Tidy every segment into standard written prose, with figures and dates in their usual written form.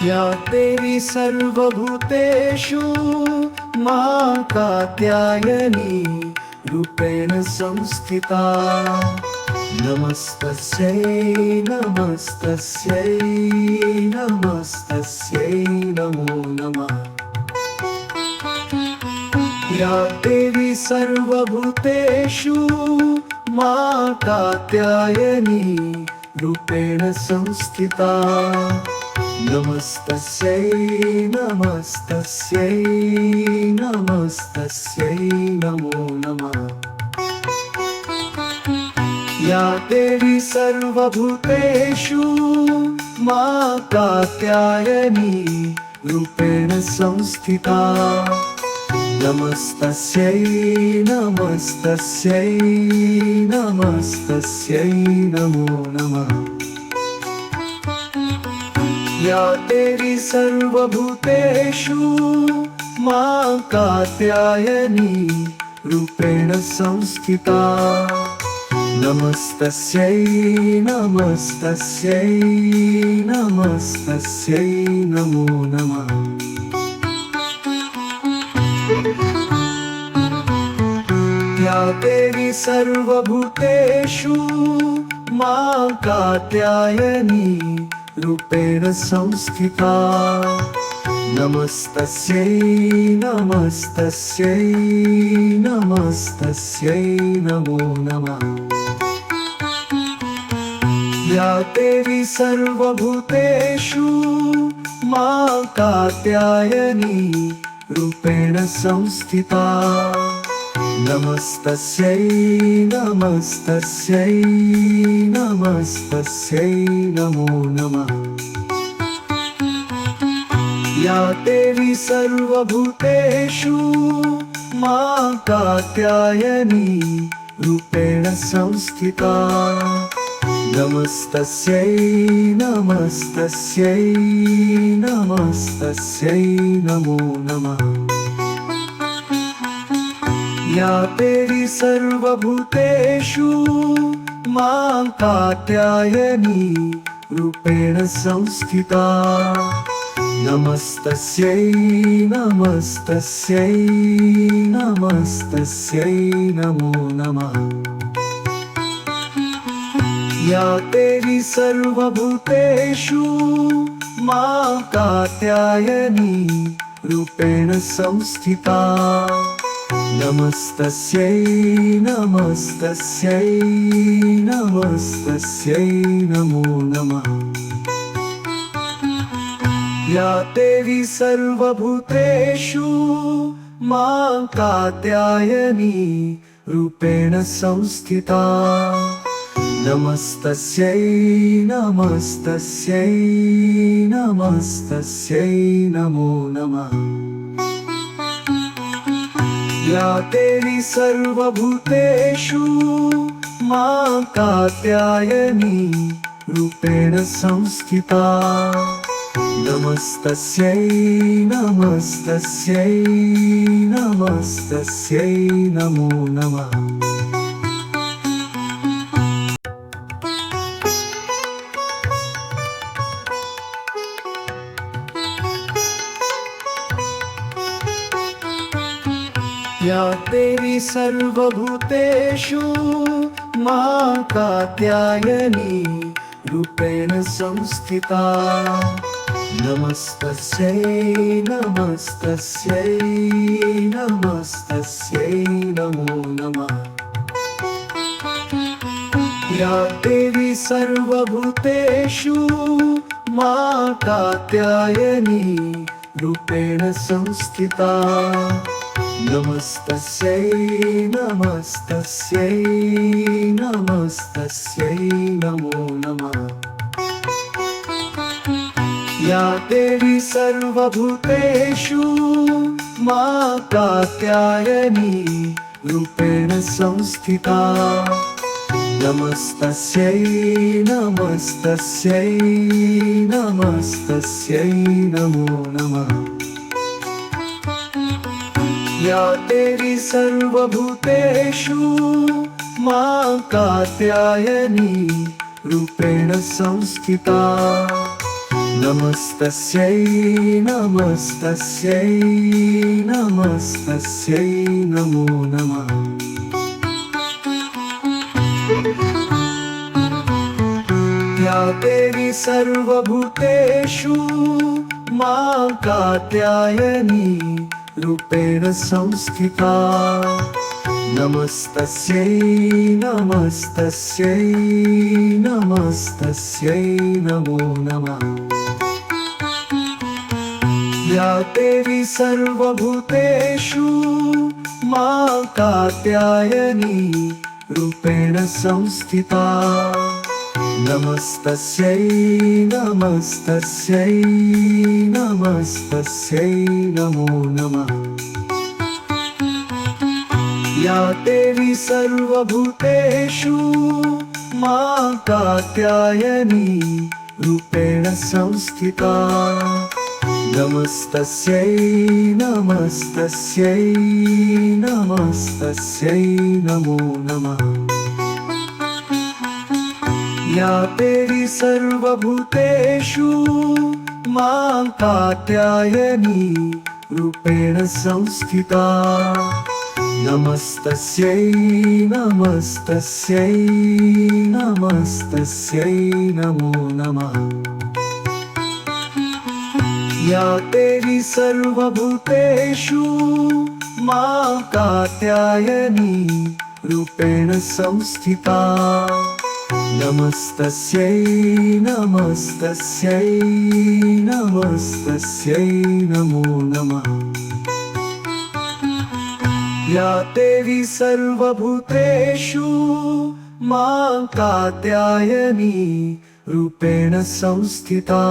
या देवी सर्वभूतेषु मा कात्यायनी रूपेण संस्थिता। नमस्तस्यै नमस्तस्यै नमस्तस्यै नमो नमः। या देवी सर्वभूतेषु मा कात्यायनी रूपेण संस्थिता। नमस्तस्यै नमस्तस्यै नमस्तस्यै नमो नमः। या देवी सर्वभूतेषु मा कात्यायनी रूपेण संस्थिता। नमस्तस्यै नमस्तस्यै नमस्तस्यै नमो नमः। या देवी सर्वभूतेषु मा कात्यायनी रूपेण संस्थिता। नमस्तस्यै नमस्तस्यै नमस्तस्यै नमो नमः। या देवी सर्वभूतेषु मा कात्यायनी रूपेण संस्थिता। नमस्तस्यै नमस्तस्यै नमस्तस्यै नमो नमः। या देवी सर्वभूतेषु मा कात्यायनी रूपेण संस्थिता। नमस्तस्यै नमस्तस्यै नमस्तस्यै नमो नमः। या देवी सर्वभूतेषु मा कात्यायनी रूपेण संस्थिता। नमस्तस्यै नमस्तस्यै नमस्तस्यै नमो नमः। या देवी सर्वभूतेषु मा कात्यायनी रूपेण संस्थिता। नमस्तस्यै नमस्तस्यै नमस्तस्यै नमो नमः। या देवी सर्वभूतेषु मा कात्यायनी रूपेण संस्थिता। नमस्तस्यै नमस्तस्यै नमस्तस्यै नमो नमः। या देवी सर्वभूतेषु मा कात्यायनी रूपेण संस्थिता। नमस्तस्यै नमस्तस्यै नमस्तस्यै नमो नमः। या देवी सर्वभूतेषु मा कात्यायनी रूपेण संस्थिता। नमस्तस्यै नमस्तस्यै नमस्तस्यै नमो नमः। या देवी सर्वभूतेषु मा कात्यायनी रूपेण संस्थिता। नमस्तस्यै नमस्तस्यै नमस्तस्यै नमो नमः। या देवी सर्वभूतेषु मा कात्यायनी रूपेण संस्थिता। नमस्तस्यै नमस्तस्यै नमस्तस्यै नमो नमः। या देवी सर्वभूतेषु मा कात्यायनी रूपेण संस्थिता। नमस्तस्यै नमस्तस्यै नमस्तस्यै नमो नमः। या देवी सर्वभूतेषु मा कात्यायनी रूपेण संस्थिता। नमस्तस्यै नमस्तस्यै नमस्तस्यै नमो नमः। या देवी सर्वभूतेषु मां कात्यायनी रूपेण संस्थिता। नमस्तस्यै नमस्तस्यै नमस्तस्यै नमो नमः। या देवी सर्वभूतेषु मां कात्यायनी रूपेण संस्थिता। नमस्तस्यै नमस्तस्यै नमस्तस्यै नमो नमः। या देवी सर्वभूतेषु मां कात्यायनी रूपेण संस्थिता। नमस्तस्यै नमस्तस्यै नमस्तस्यै नमो नमः। या देवी सर्वभूतेषु मां कात्यायनी रूपेण संस्थिता। नमस्तस्यै नमस्तस्यै नमस्तस्यै नमो नमः। या देवी सर्वभूतेषु मां कात्यायनी रूपेण संस्थिता। नमस्तस्यै नमस्तस्यै नमस्तस्यै नमो नमः। या देवी सर्वभूतेषु मां कात्यायनी रूपेण संस्थिता।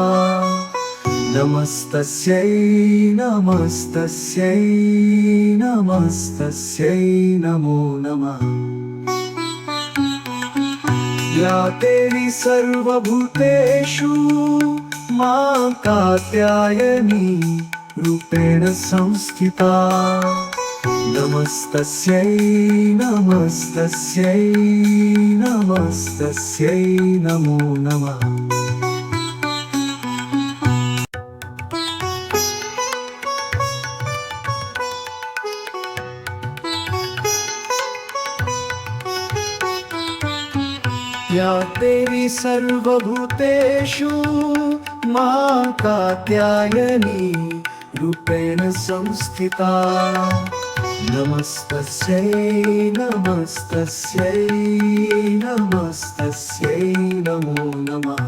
नमस्तस्यै नमस्तस्यै नमस्तस्यै नमो नमः। या देवी सर्वभूतेषु मां कात्यायनी रूपेण संस्थिता। नमस्तस्यै नमस्तस्यै नमस्तस्यै नमो नमः। या देवी सर्वभूतेषु मां कात्यायनी रूपेण संस्थिता। नमस्तस्यै नमस्तस्यै नमस्तस्यै नमो नमः।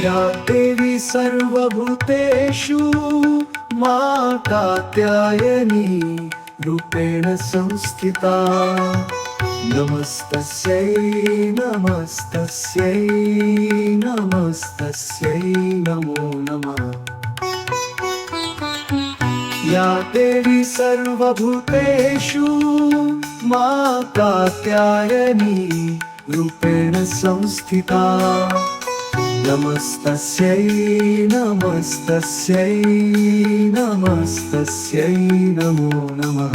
या देवी सर्वभूतेषु मां कात्यायनी रूपेण संस्थिता। नमस्तस्यै नमस्तस्यै नमस्तस्यै नमो नमः। या देवी सर्वभूतेषु मां कात्यायनी रूपेण संस्थिता। नमस्तस्यै नमस्तस्यै नमस्तस्यै नमो नमः।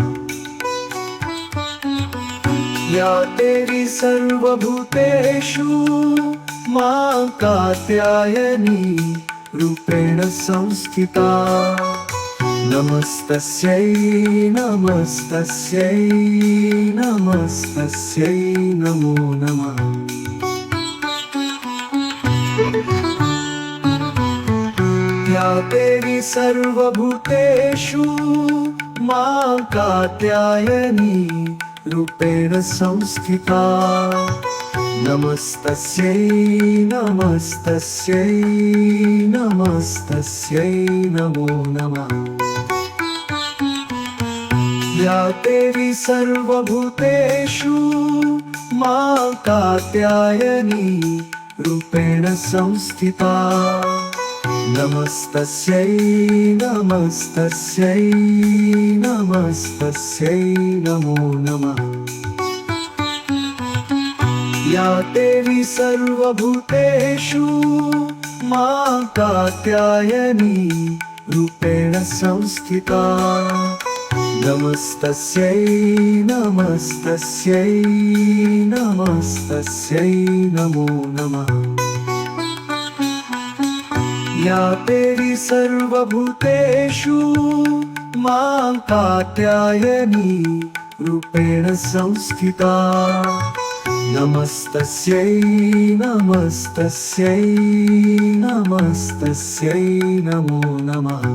या देवी सर्वभूतेषु मां कात्यायनी रूपेण संस्थिता। नमस्तस्यै नमस्तस्यै नमस्तस्यै नमो नमः। या देवी सर्वभूतेषु मां कात्यायनी रूपेण संस्थिता। नमस्तस्यै नमस्तस्यै नमस्तस्यै नमो नमः। या देवी सर्वभूतेषु मां कात्यायनी रूपेण संस्थिता। नमस्तस्यै नमस्तस्यै नमस्तस्यै नमो नमः। या देवी सर्वभूतेषु मां कात्यायनी रूपेण संस्थिता। नमस्तस्यै नमस्तस्यै नमस्तस्यै नमो नमः। या देवी सर्वभूतेषु मां कात्यायनी रूपेण संस्थिता नमस्तस्यै नमस्तस्यै नमस्तस्यै नमो नमः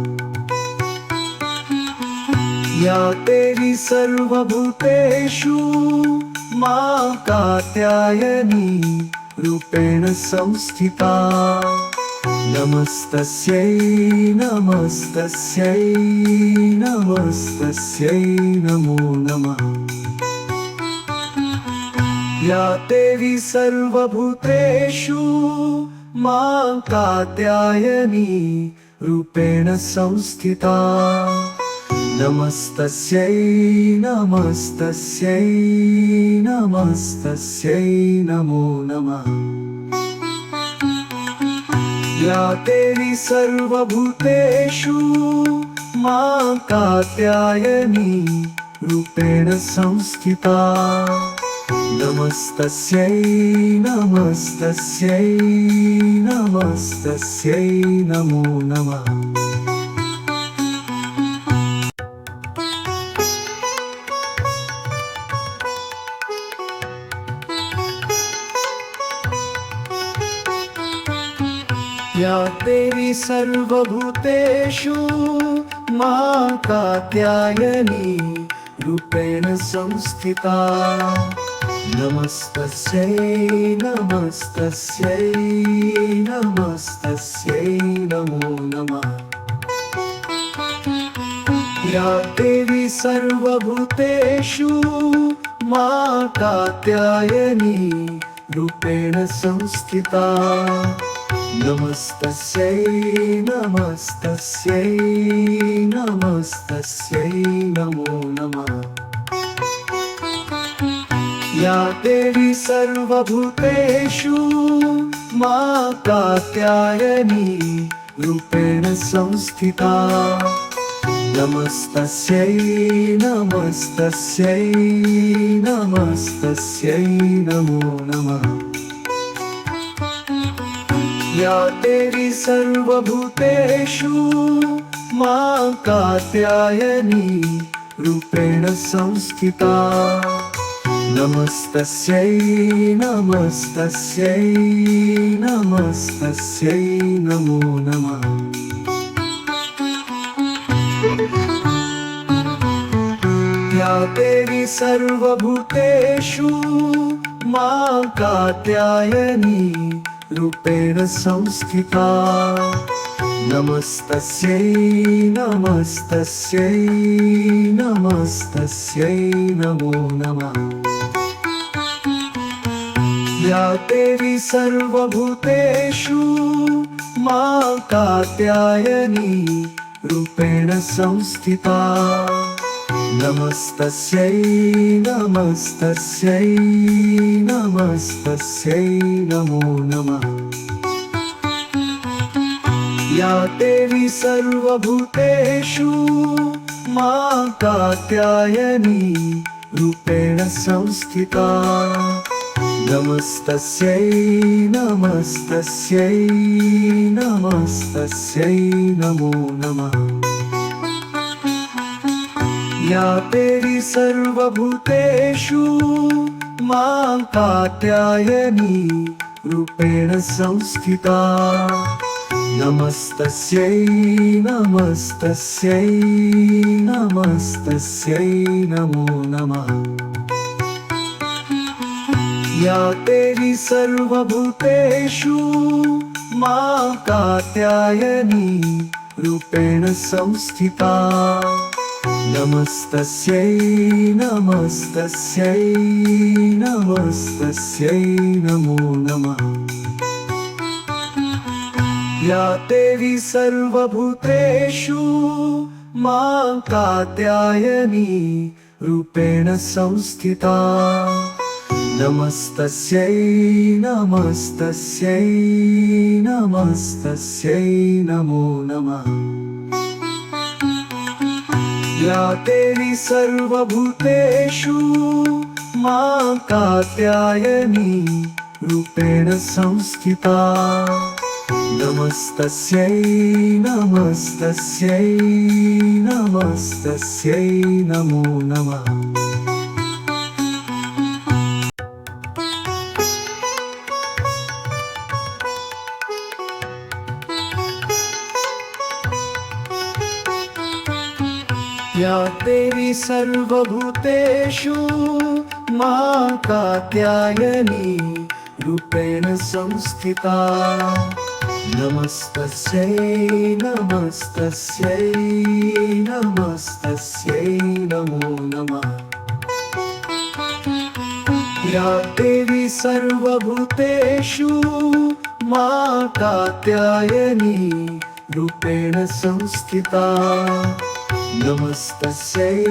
या देवी सर्वभूतेषु मां कात्यायनी रूपेण संस्थिता नमस्तस्यै नमस्तस्यै नमस्तस्यै नमो नमः या देवी सर्वभूतेषु मां कात्यायनी रूपेण संस्थिता नमस्तस्यै नमस्तस्यै नमस्तस्यै नमो नमः या देवी सर्वभूतेषु मां कात्यायनी रूपेण संस्थिता नमस्तस्यै नमस्तस्यै नमस्तस्यै नमो नमः या देवी सर्वभूतेषु मां कात्यायनी रूपेण संस्थिता नमस्तस्यै नमस्तस्यै नमस्तस्यै नमो नमः या देवी सर्वभूतेषु मां कात्यायनी रूपेण संस्थिता नमस्तस्यै नमस्तस्यै नमस्तस्यै नमो नमः या देवी सर्वभूतेषु मां कात्यायनी रूपेण संस्थिता नमस्तस्यै नमस्तस्यै नमस्तस्यै नमो नमः या देवी सर्वभूतेषु मां कात्यायनी रूपेण संस्थिता नमस्तस्यै नमस्तस्यै नमस्तस्यै नमो नमः या देवी सर्वभूतेषु मां कात्यायनी रूपेण संस्थिता नमस्तस्यै नमस्तस्यै नमस्तस्यै नमो नमः या देवी सर्वभूतेषु मां कात्यायनी रूपेण संस्थिता नमस्तस्यै नमस्तस्यै नमस्तस्यै नमो नमः या देवी सर्वभूतेषु मां कात्यायनी रूपेण संस्थिता नमस्तस्यै नमस्तस्यै नमस्तस्यै नमो नमः या देवी सर्वभूतेषु मां कात्यायनी रूपेण संस्थिता नमस्तस्यै नमस्तस्यै नमस्तस्यै नमो नमः या देवी सर्वभूतेषु मां कात्यायनी रूपेण संस्थिता नमस्तस्यै नमस्तस्यै नमस्तस्यै नमो नमः या देवी सर्वभूतेषु मां कात्यायनी रूपेण संस्थिता नमस्तस्यै नमस्तस्यै नमस्तस्यै नमो नमः या देवी सर्वभूतेषु मां कात्यायनी रूपेण संस्थिता नमस्तस्यै नमस्तस्यै नमस्तस्यै नमो नमः। या देवी सर्वभूतेषु मा कात्यायनी रूपेण संस्थिता। नमस्तस्यै नमस्तस्यै नमस्तस्यै नमो नमः। या देवी सर्वभूतेषु मा कात्यायनी रूपेण संस्थिता। नमस्तस्यै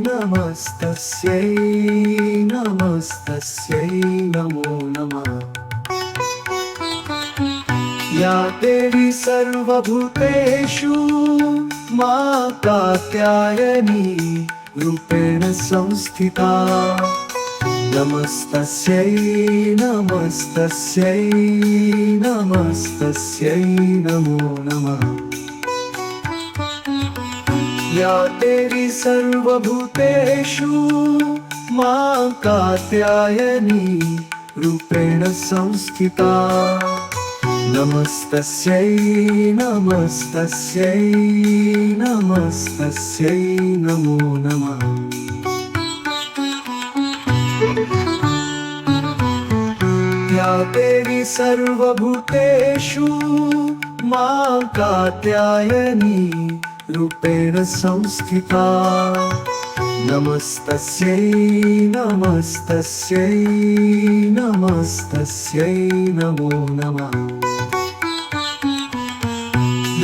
नमस्तस्यै नमस्तस्यै नमो नमः। या देवी सर्वभूतेषु मा कात्यायनी रूपेण संस्थिता। नमस्तस्यै नमस्तस्यै नमस्तस्यै नमो नमः। या देवी सर्वभूतेषु मा कात्यायनी रूपेण संस्थिता। नमस्तस्यै नमस्तस्यै नमस्तस्यै नमो नमः। या देवी सर्वभूतेषु मा कात्यायनी रूपेण संस्थिता। नमस्तस्यै नमस्तस्यै नमस्तस्यै नमो नमः।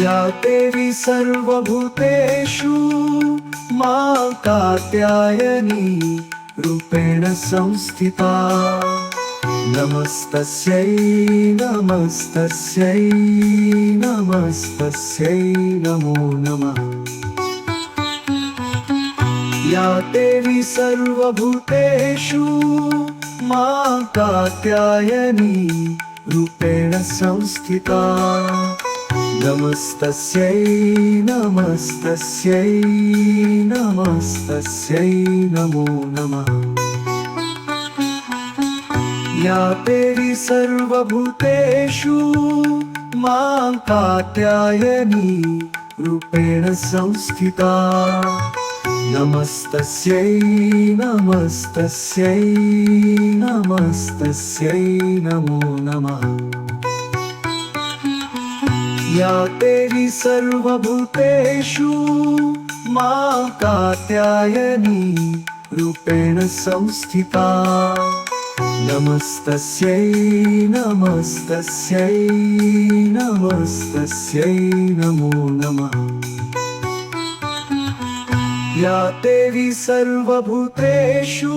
या देवी सर्वभूतेषु मा कात्यायनी रूपेण संस्थिता। नमस्तस्यै नमस्तस्यै नमस्तस्यै नमो नमः। या देवी सर्वभूतेषु मा कात्यायनी रूपेण संस्थिता। नमस्तस्यै नमस्तस्यै नमस्तस्यै नमो नमः। या देवी सर्वभूतेषु मा कात्यायनी रूपेण संस्थिता। नमस्तस्यै नमस्तस्यै नमस्तस्यै नमो नमः। या देवी सर्वभूतेषु मा कात्यायनी रूपेण संस्थिता। नमस्तस्यै नमस्तस्यै नमस्तस्यै नमो नमः। या देवी सर्वभूतेषु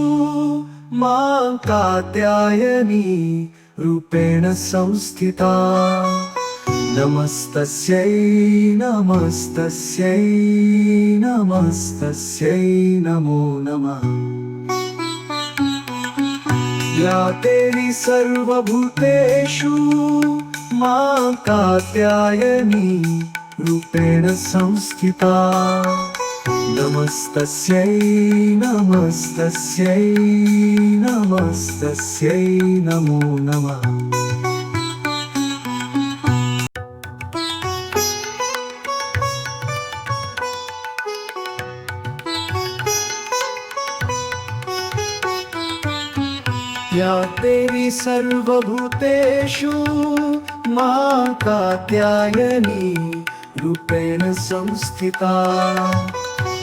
मा कात्यायनी रूपेण संस्थिता। नमस्तस्यै नमस्तस्यै नमस्तस्यै नमो नमः। या देवी सर्वभूतेषु मा कात्यायनी रूपेण संस्थिता। नमस्तस्यै नमस्तस्यै नमस्तस्यै नमो नमः। या देवी सर्वभूतेषु मा कात्यायनी रूपेण संस्थिता।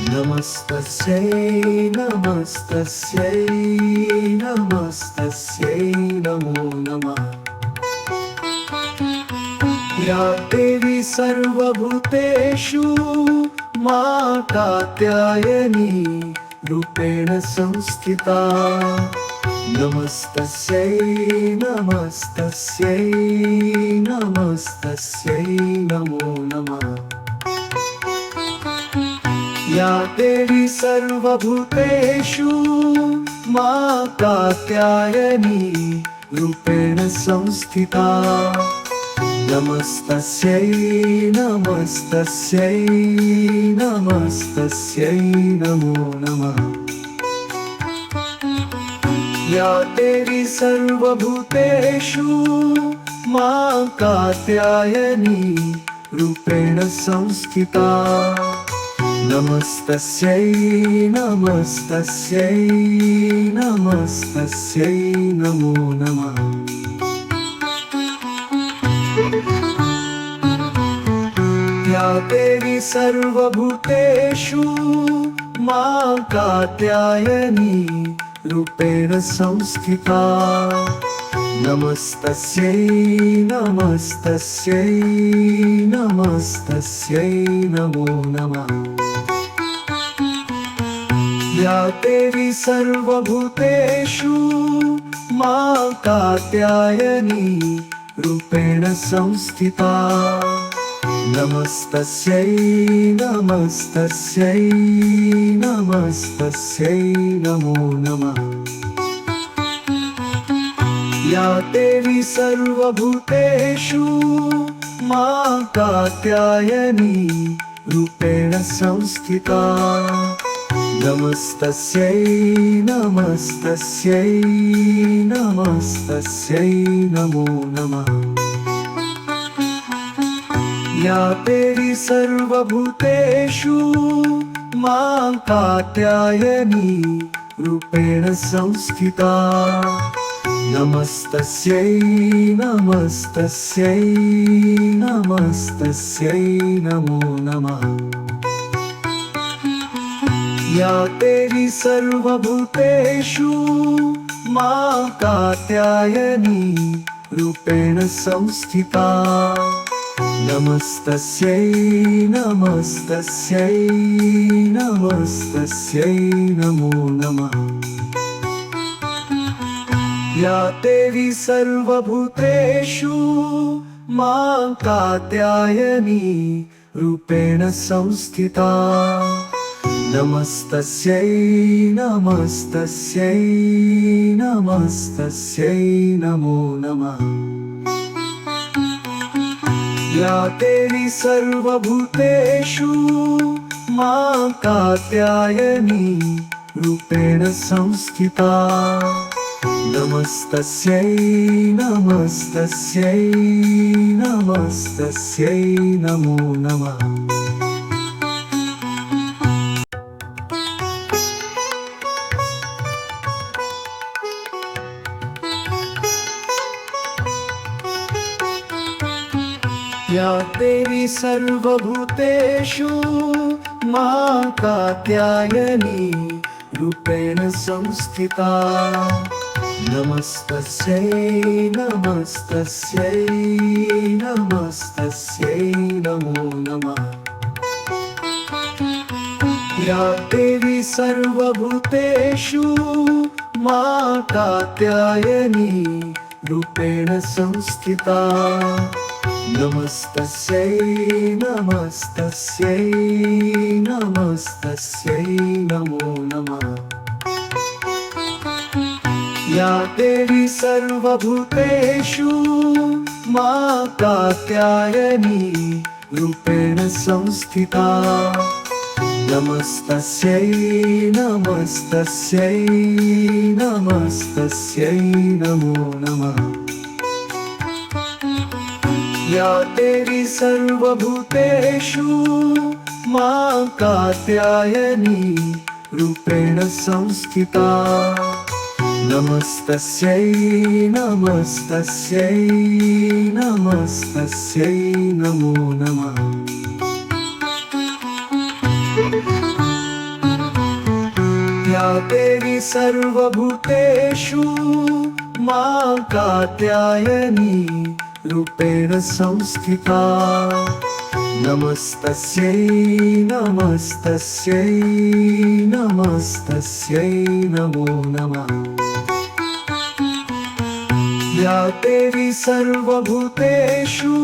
नमस्तस्यै नमस्तस्यै नमस्तस्यै नमो नमः। या देवी सर्वभूतेषु मा कात्यायनी रूपेण संस्थिता। नमस्तस्यै नमस्तस्यै नमस्तस्यै नमो नमः। या देवी सर्वभूतेषु मा कात्यायनी रूपेण संस्थिता। नमस्तस्यै नमस्तस्यै नमस्तस्यै नमो नमः। या देवी सर्वभूतेषु मां कात्यायनी रूपेण संस्थिता। नमस्तस्यै नमस्तस्यै नमस्तस्यै नमो नमः। या देवी सर्वभूतेषु मां कात्यायनी रूपेण संस्थिता। नमस्तस्यै नमस्तस्यै नमस्तस्यै नमो नमः। या देवी सर्वभूतेषु मां कात्यायनी रूपेण संस्थिता। नमस्तस्यै नमस्तस्यै नमस्तस्यै नमो नमः। या देवी सर्वभूतेषु मां कात्यायनी रूपेण संस्थिता। नमस्तस्यै नमस्तस्यै नमस्तस्यै नमो नमः। या देवी सर्वभूतेषु मां कात्यायनी रूपेण संस्थिता। नमस्तस्यै नमस्तस्यै नमस्तस्यै नमो नमः। या देवी सर्वभूतेषु मां कात्यायनी रूपेण संस्थिता। नमस्तस्यै नमस्तस्यै नमस्तस्यै नमो नमः। या देवी सर्वभूतेषु मां कात्यायनी रूपेण संस्थिता। नमस्तस्यै नमस्तस्यै नमस्तस्यै नमो नमः। या देवी सर्वभूतेषु मां कात्यायनी रूपेण संस्थिता। नमस्तस्यै नमस्तस्यै नमस्तस्यै नमो नमः। या देवी सर्वभूतेषु मां कात्यायनी रूपेण संस्थिता। नमस्तस्यै नमस्तस्यै नमस्तस्यै नमो नमः। या देवी सर्वभूतेषु मां कात्यायनी रूपेण संस्थिता। नमस्तस्यै नमस्तस्यै नमस्तस्यै नमो नमः। या देवी सर्वभूतेषु मां कात्यायनी रूपेण संस्थिता। नमस्तस्यै नमस्तस्यै नमस्तस्यै नमो नमः। या देवी सर्वभूतेषु मां कात्यायनी रूपेण संस्थिता। नमस्तस्यै नमस्तस्यै नमस्तस्यै नमो नमः। या देवी सर्वभूतेषु मां कात्यायनी रूपेण संस्थिता। नमस्तस्यै नमस्तस्यै नमस्तस्यै नमो नमः। या देवी सर्वभूतेषु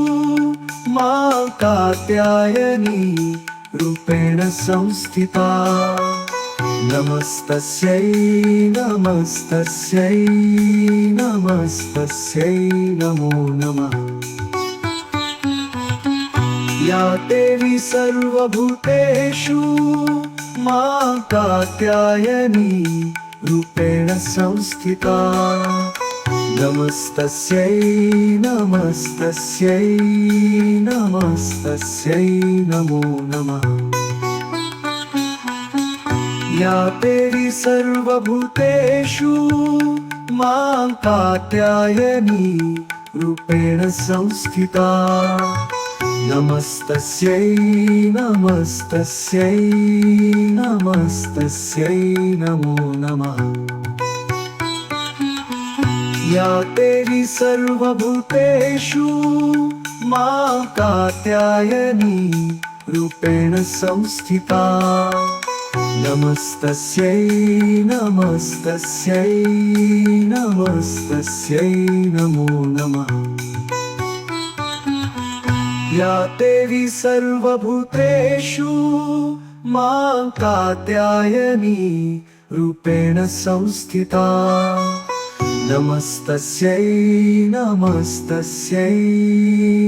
मां कात्यायनी रूपेण संस्थिता। नमस्तस्यै नमस्तस्यै नमस्तस्यै नमो नमः। या देवी सर्वभूतेषु मां कात्यायनी रूपेण संस्थिता नमस्तस्यै नमस्तस्यै नमस्तस्यै नमो नमः या देवी सर्वभूतेषु मां कात्यायनी रूपेण संस्थिता नमस्तस्यै नमस्तस्यै नमस्तस्यै नमो नमः या देवी सर्वभूतेषु मां कात्यायनी रूपेण संस्थिता नमस्तस्यै नमस्तस्यै नमस्तस्यै नमो नमः या देवी सर्वभूतेषु मां कात्यायनी रूपेण संस्थिता नमस्तस्यै नमस्तस्यै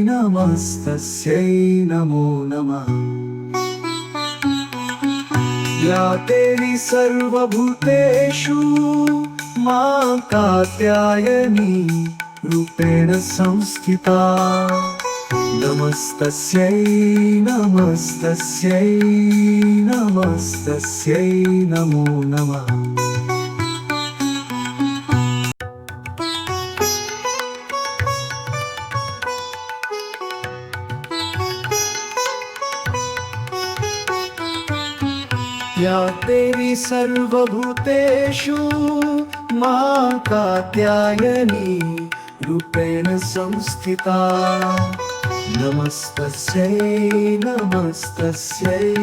नमस्तस्यै नमो नमः या देवी सर्वभूतेषु मां कात्यायनी रूपेण संस्थिता नमस्तस्यै नमस्तस्यै नमस्तस्यै नमो नमः या देवी सर्वभूतेषु मां कात्यायनी रूपेण संस्थिता नमस्तस्यै नमस्तस्यै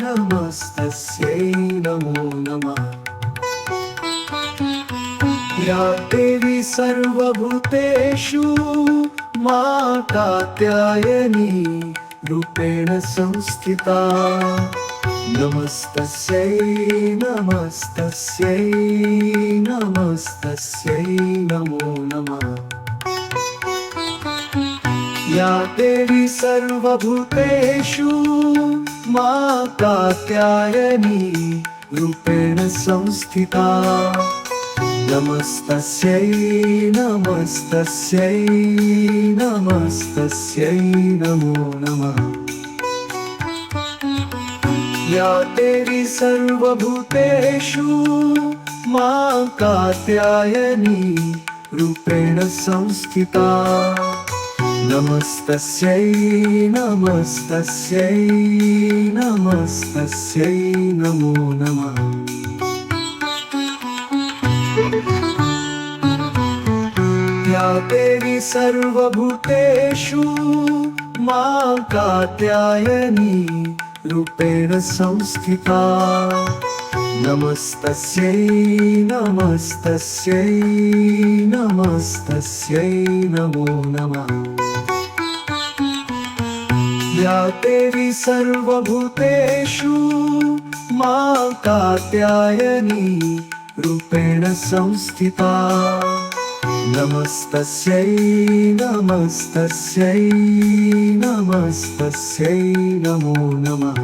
नमस्तस्यै नमो नमः या देवी सर्वभूतेषु मां कात्यायनी रूपेण संस्थिता नमस्तस्यै नमस्तस्यै नमस्तस्यै नमो नमः या देवी सर्वभूतेषु मां कात्यायनी रूपेण संस्थिता नमस्तस्यै नमस्तस्यै नमस्तस्यै नमो नमः या देवी सर्वभूतेषु मां कात्यायनी रूपेण संस्थिता नमस्तस्यै नमस्तस्यै नमस्तस्यै नमो नमः या देवी सर्वभूतेषु मां कात्यायनी रूपेण संस्थिता नमस्तस्यै नमस्तस्यै नमस्तस्यै नमो नमः या देवी सर्वभूतेषु मां कात्यायनी रूपेण संस्थिता नमस्तस्यै नमस्तस्यै नमस्तस्यै नमो नमः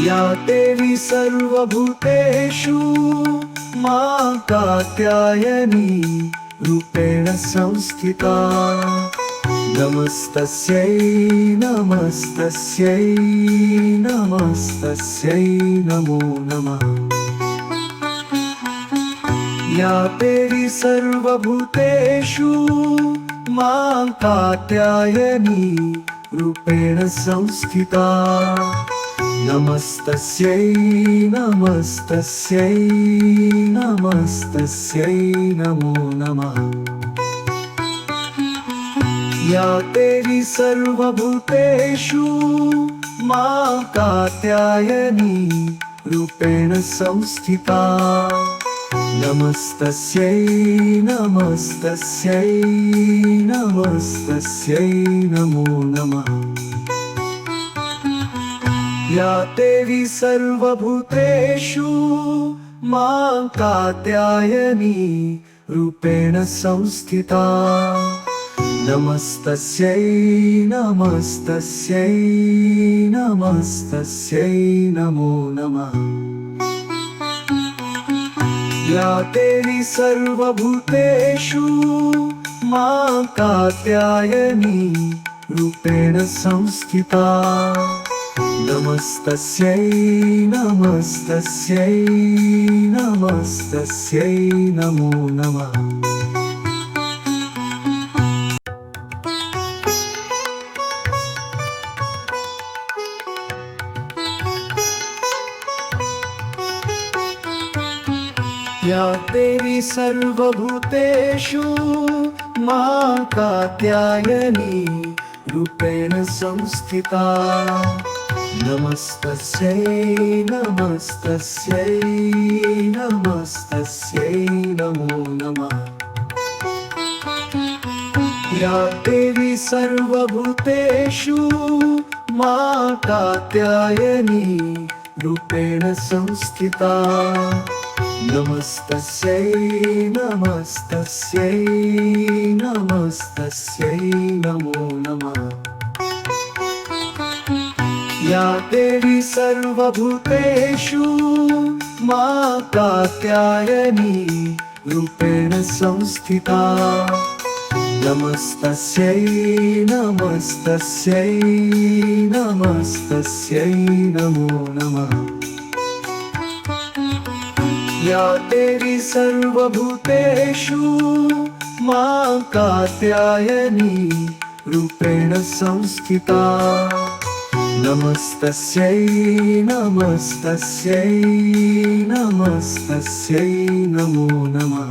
या देवी सर्वभूतेषु मां कात्यायनी रूपेण संस्थिता नमस्तस्यै नमस्तस्यै नमस्तस्यै नमो नमः या देवी सर्वभूतेषु मां कात्यायनी रूपेण संस्थिता नमस्तस्यै नमस्तस्यै नमस्तस्यै नमो नमः या देवी सर्वभूतेषु मां कात्यायनी रूपेण संस्थिता नमस्तस्यै नमस्तस्यै नमस्तस्यै नमो नमः या देवी सर्वभूतेषु मां कात्यायनी रूपेण संस्थिता नमस्तस्यै नमस्तस्यै नमस्तस्यै नमो नमः। या देवी सर्वभूतेषु मां कात्यायनी रूपेण संस्थिता। नमस्तस्यै नमस्तस्यै नमस्तस्यै नमो नमः। या देवी सर्वभूतेषु मां कात्यायनी रूपेण संस्थिता। नमस्तस्यै नमस्तस्यै नमस्तस्यै नमो नमः। या देवी सर्वभूतेषु मां कात्यायनी रूपेण संस्थिता। नमस्तस्यै नमस्तस्यै नमस्तस्यै नमो नमः। या देवी सर्वभूतेषु मां कात्यायनी रूपेण संस्थिता। नमस्तस्यै नमस्तस्यै नमस्तस्यै नमो नमः। या देवी सर्वभूतेषु मां कात्यायनी रूपेण संस्थिता। नमस्तस्यै नमस्तस्यै नमस्तस्यै नमो नमः।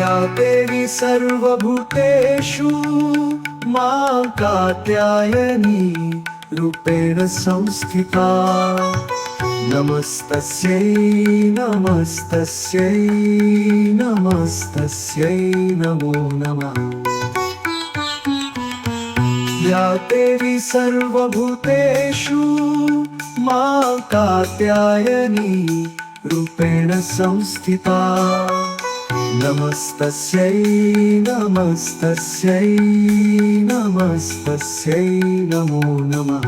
या देवी सर्वभूतेषु मां कात्यायनी रूपेण संस्थिता। नमस्तस्यै नमस्तस्यै नमस्तस्यै नमो नमः। या देवी सर्वभूतेषु मां कात्यायनी रूपेण संस्थिता। नमस्तस्यै नमस्तस्यै नमस्तस्यै नमो नमः।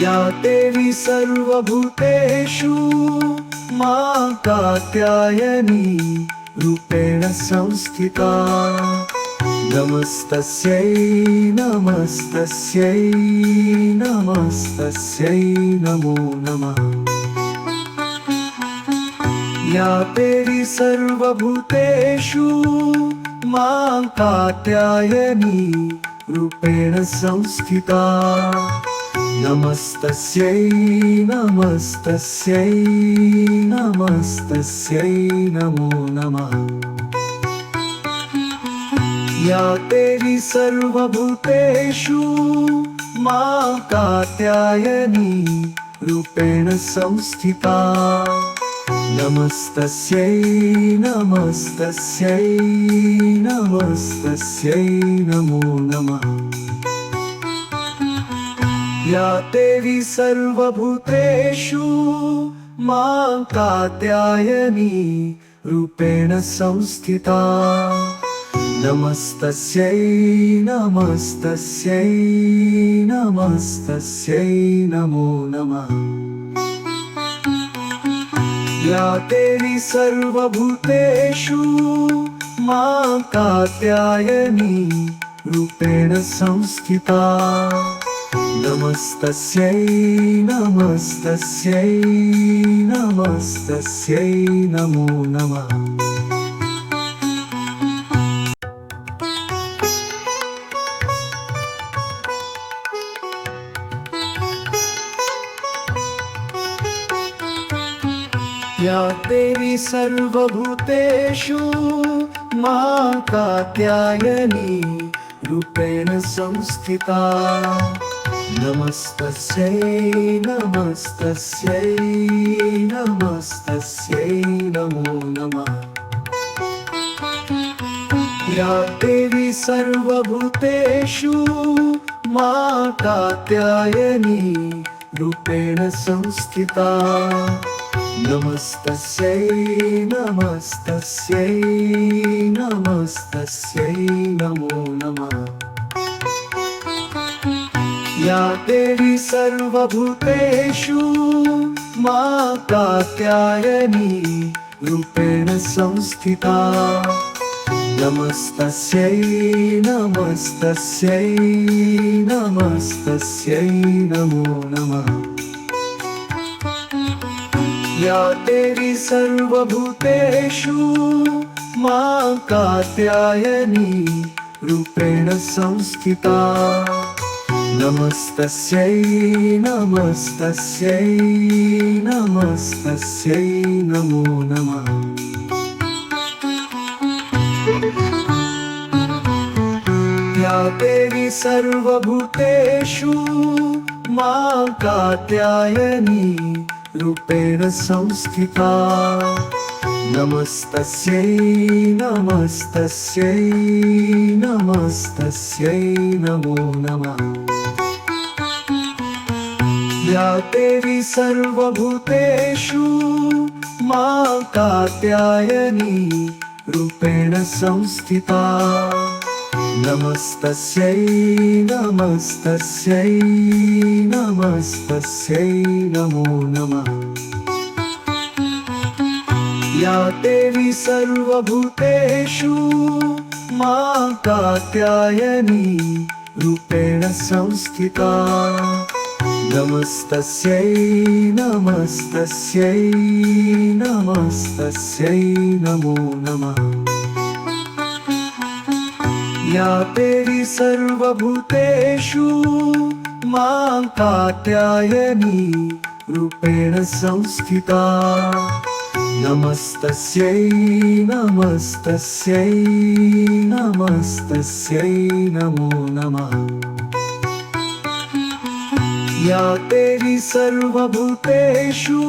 या देवी सर्वभूतेषु मां कात्यायनी रूपेण संस्थिता। नमस्तस्यै नमस्तस्यै नमस्तस्यै नमो नमः। या देवी सर्वभूतेषु मां कात्यायनी रूपेण संस्थिता। नमस्तस्यै नमस्तस्यै नमस्तस्यै नमो नमः। या देवी सर्वभूतेषु मां कात्यायनी रूपेण संस्थिता। नमस्तस्यै नमस्तस्यै नमस्तस्यै नमो नमः। या देवी सर्वभूतेषु मां कात्यायनी रूपेण संस्थिता। नमस्तस्यै नमस्तस्यै नमस्तस्यै नमो नमः। या देवी सर्वभूतेषु मां कात्यायनी रूपेण संस्थिता। नमस्तस्यै नमस्तस्यै नमस्तस्यै नमो नमः। या देवी सर्वभूतेषु मां कात्यायनी रूपेण संस्थिता। नमस्तस्यै नमस्तस्यै नमस्तस्यै नमो नमः। या देवी सर्वभूतेषु मां कात्यायनी रूपेण संस्थिता। नमस्तस्यै नमस्तस्यै नमस्तस्यै नमो नमः। या देवी सर्वभूतेषु मा कात्यायनी रूपेण संस्थिता। नमस्तस्यै नमस्तस्यै नमस्तस्यै नमो नमः। या देवी सर्वभूतेषु मा कात्यायनी रूपेण संस्थिता। नमस्तस्यै नमस्तस्यै नमस्तस्यै नमो नमः। या देवी सर्वभूतेषु मा कात्यायनी रूपेण संस्थिता। नमस्तस्यै नमस्तस्यै नमस्तस्यै नमो नमः। या देवी सर्वभूतेषु मा कात्यायनी रूपेण संस्थिता। नमस्तस्यै नमस्तस्यै नमस्तस्यै नमो नमः। या देवी सर्वभूतेषु मा कात्यायनी रूपेण संस्थिता। नमस्तस्यै नमस्तस्यै नमस्तस्यै नमो नमः। या देवी सर्वभूतेषु मा कात्यायनी रूपेण संस्थिता। नमस्तस्यै नमस्तस्यै नमस्तस्यै नमो नमः। या देवी सर्वभूतेषु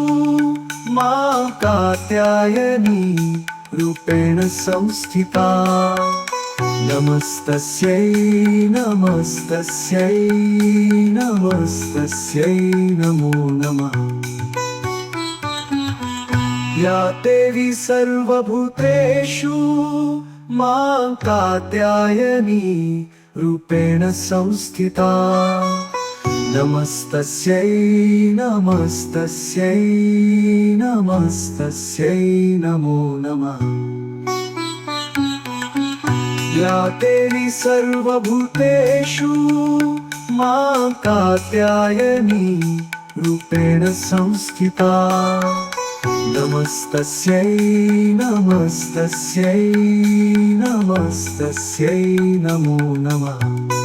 मा कात्यायनी रूपेण संस्थिता। नमस्तस्यै नमस्तस्यै नमस्तस्यै नमो नमः। या देवी सर्वभूतेषु मा कात्यायनी रूपेण संस्थिता। नमस्तस्यै नमस्तस्यै नमस्तस्यै नमो नमः। या देवी सर्वभूतेषु मा कात्यायनी रूपेण संस्थिता। नमस्तस्यै नमस्तस्यै नमस्तस्यै नमो नमः।